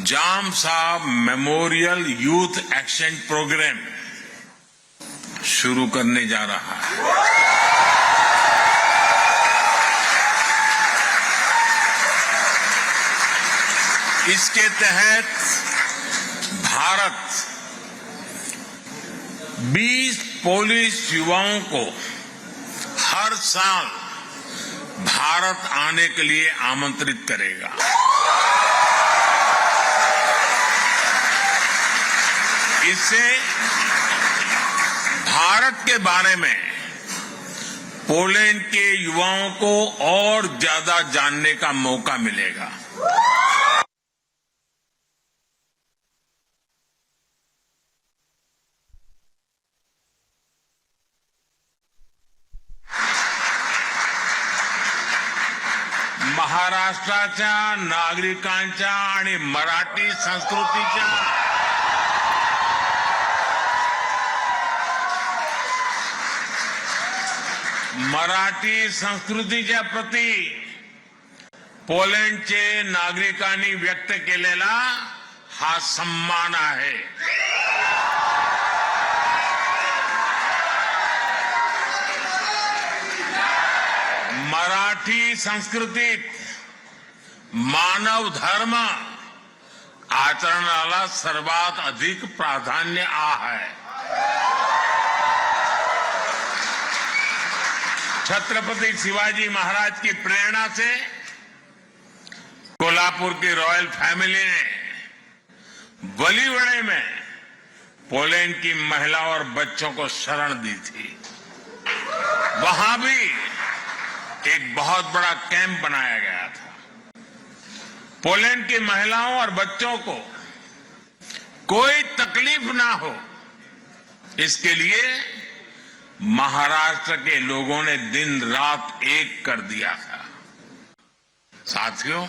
जाम साहब memorial youth exchange programme शुरू करने जा रहा है। इसके तहत भारत 20 पोलिश युवाओं को हर साल भारत आने के लिए आमंत्रित करेगा। इससे भारत के बारे में पोलैंड के युवाओं को और ज्यादा जानने का मौका मिलेगा। महाराष्ट्राच्या नागरिकांच्या आणि मराठी संस्कृतीच्या प्रती पोलंडचे नागरिकांनी व्यक्त केलेला हा सन्मान आहे। मराठी संस्कृतीत मानव धर्म आचरणाला सर्वात अधिक प्राधान्य आहे। छत्रपति शिवाजी महाराज की प्रेरणा से कोल्हापुर की रॉयल फैमिली ने बलिवड़े में पोलैंड की महिलाओं और बच्चों को शरण दी थी। वहां भी एक बहुत बड़ा कैंप बनाया गया था। पोलैंड की महिलाओं और बच्चों को कोई तकलीफ ना हो, इसके लिए महाराष्ट्र के लोगों ने दिन रात एक कर दिया था। साथियों,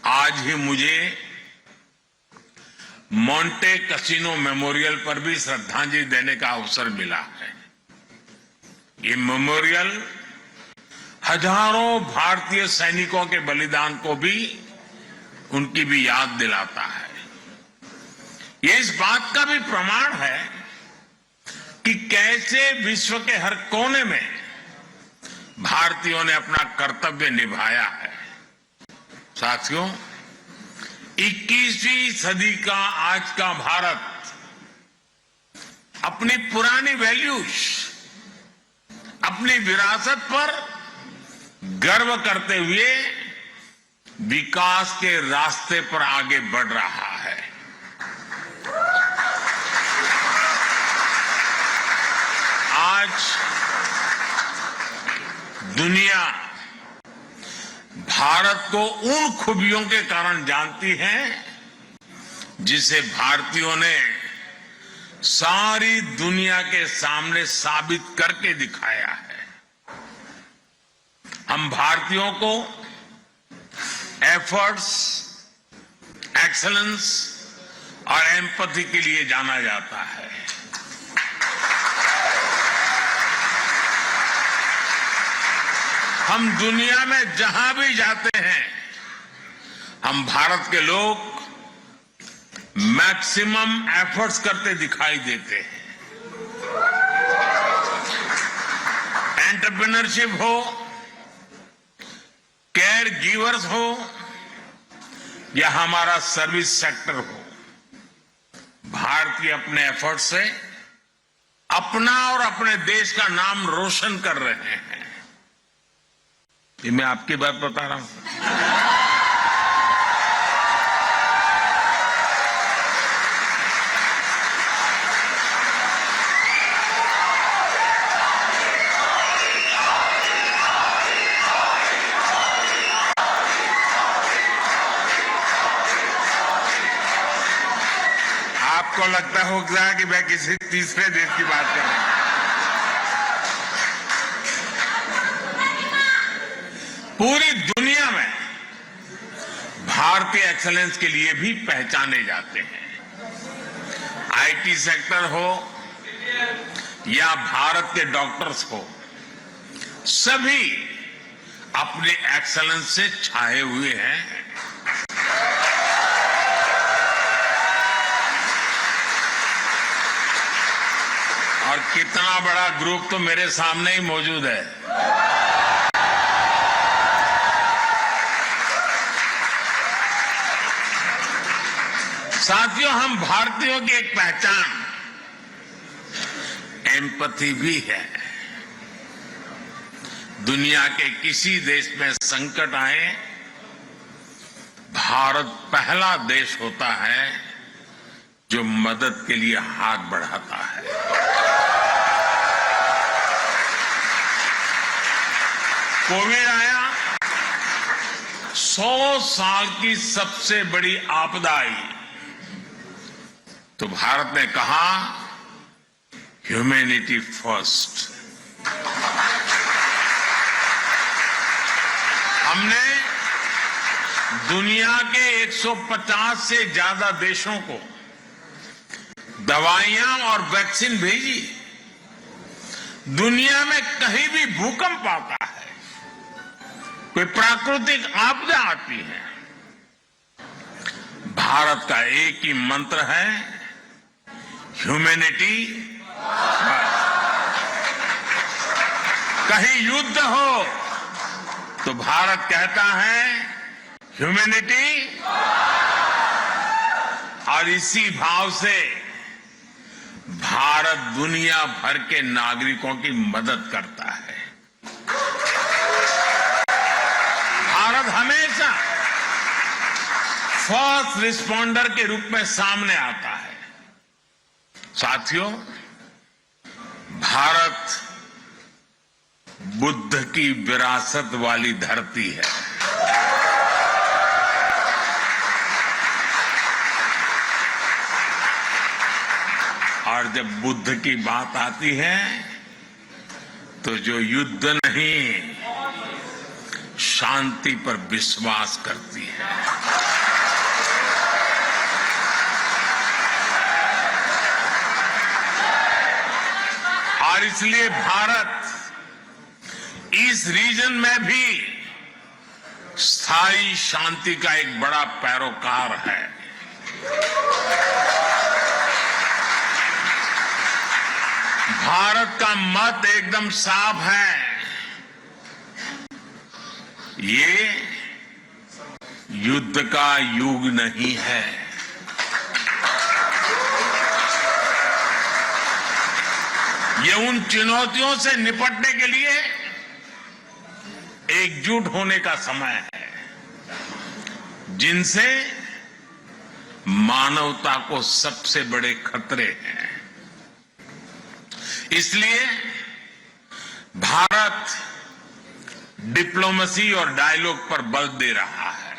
आज ही मुझे मोंटे कैसिनो मेमोरियल पर भी श्रद्धांजलि देने का अवसर मिला है। ये मेमोरियल हजारों भारतीय सैनिकों के बलिदान को भी उनकी भी याद दिलाता है। ये इस बात का भी प्रमाण है कि कैसे विश्व के हर कोने में भारतीयों ने अपना कर्तव्य निभाया है। साथियों, 21वीं सदी का आज का भारत अपनी पुरानी वैल्यूज, अपनी विरासत पर गर्व करते हुए विकास के रास्ते पर आगे बढ़ रहा है। आज दुनिया भारत को उन खूबियों के कारण जानती है जिसे भारतीयों ने सारी दुनिया के सामने साबित करके दिखाया है। हम भारतीयों को एफर्ट्स, एक्सीलेंस और एम्पैथी के लिए जाना जाता है। हम दुनिया में जहां भी जाते हैं, हम भारत के लोग मैक्सिमम एफर्ट्स करते दिखाई देते हैं। एंटरप्रेन्योरशिप हो, केयर गिवर्स हो या हमारा सर्विस सेक्टर हो, भारतीय अपने एफर्ट से अपना और अपने देश का नाम रोशन कर रहे हैं। ये मैं आपकी बात बता रहा हूं। आपको लगता होगा कि मैं किसी तीसरे देश की बात कर रहा हूं। पूरी दुनिया में भारतीय एक्सीलेंस के लिए भी पहचाने जाते हैं। आईटी सेक्टर हो या भारत के डॉक्टर्स हो, सभी अपने एक्सीलेंस से छाए हुए हैं। इतना बड़ा ग्रुप तो मेरे सामने ही मौजूद है। साथियों, हम भारतीयों की एक पहचान एम्पैथी भी है। दुनिया के किसी देश में संकट आए, भारत पहला देश होता है जो मदद के लिए हाथ बढ़ाता है। कोविड आया, 100 साल की सबसे बड़ी आपदा आई, तो भारत ने कहा ह्यूमैनिटी फर्स्ट। हमने दुनिया के 150 से ज्यादा देशों को दवाइयां और वैक्सीन भेजी। दुनिया में कहीं भी भूकंप आता है, कोई प्राकृतिक आपदा आती है, भारत का एक ही मंत्र है, ह्यूमैनिटी फर्स्ट। कहीं युद्ध हो तो भारत कहता है ह्यूमैनिटी, और इसी भाव से भारत दुनिया भर के नागरिकों की मदद करता है। भारत हमेशा फर्स्ट रिस्पॉन्डर के रूप में सामने आता है। साथियों, भारत बुद्ध की विरासत वाली धरती है। और जब बुद्ध की बात आती है तो जो युद्ध नहीं, शांति पर विश्वास करती है। और इसलिए भारत इस रीजन में भी स्थायी शांति का एक बड़ा पैरोकार है। भारत का मत एकदम साफ है, ये युद्ध का युग नहीं है। ये उन चुनौतियों से निपटने के लिए एकजुट होने का समय है, जिनसे मानवता को सबसे बड़े खतरे हैं। इसलिए भारत डिप्लोमेसी और डायलॉग पर बल दे रहा है।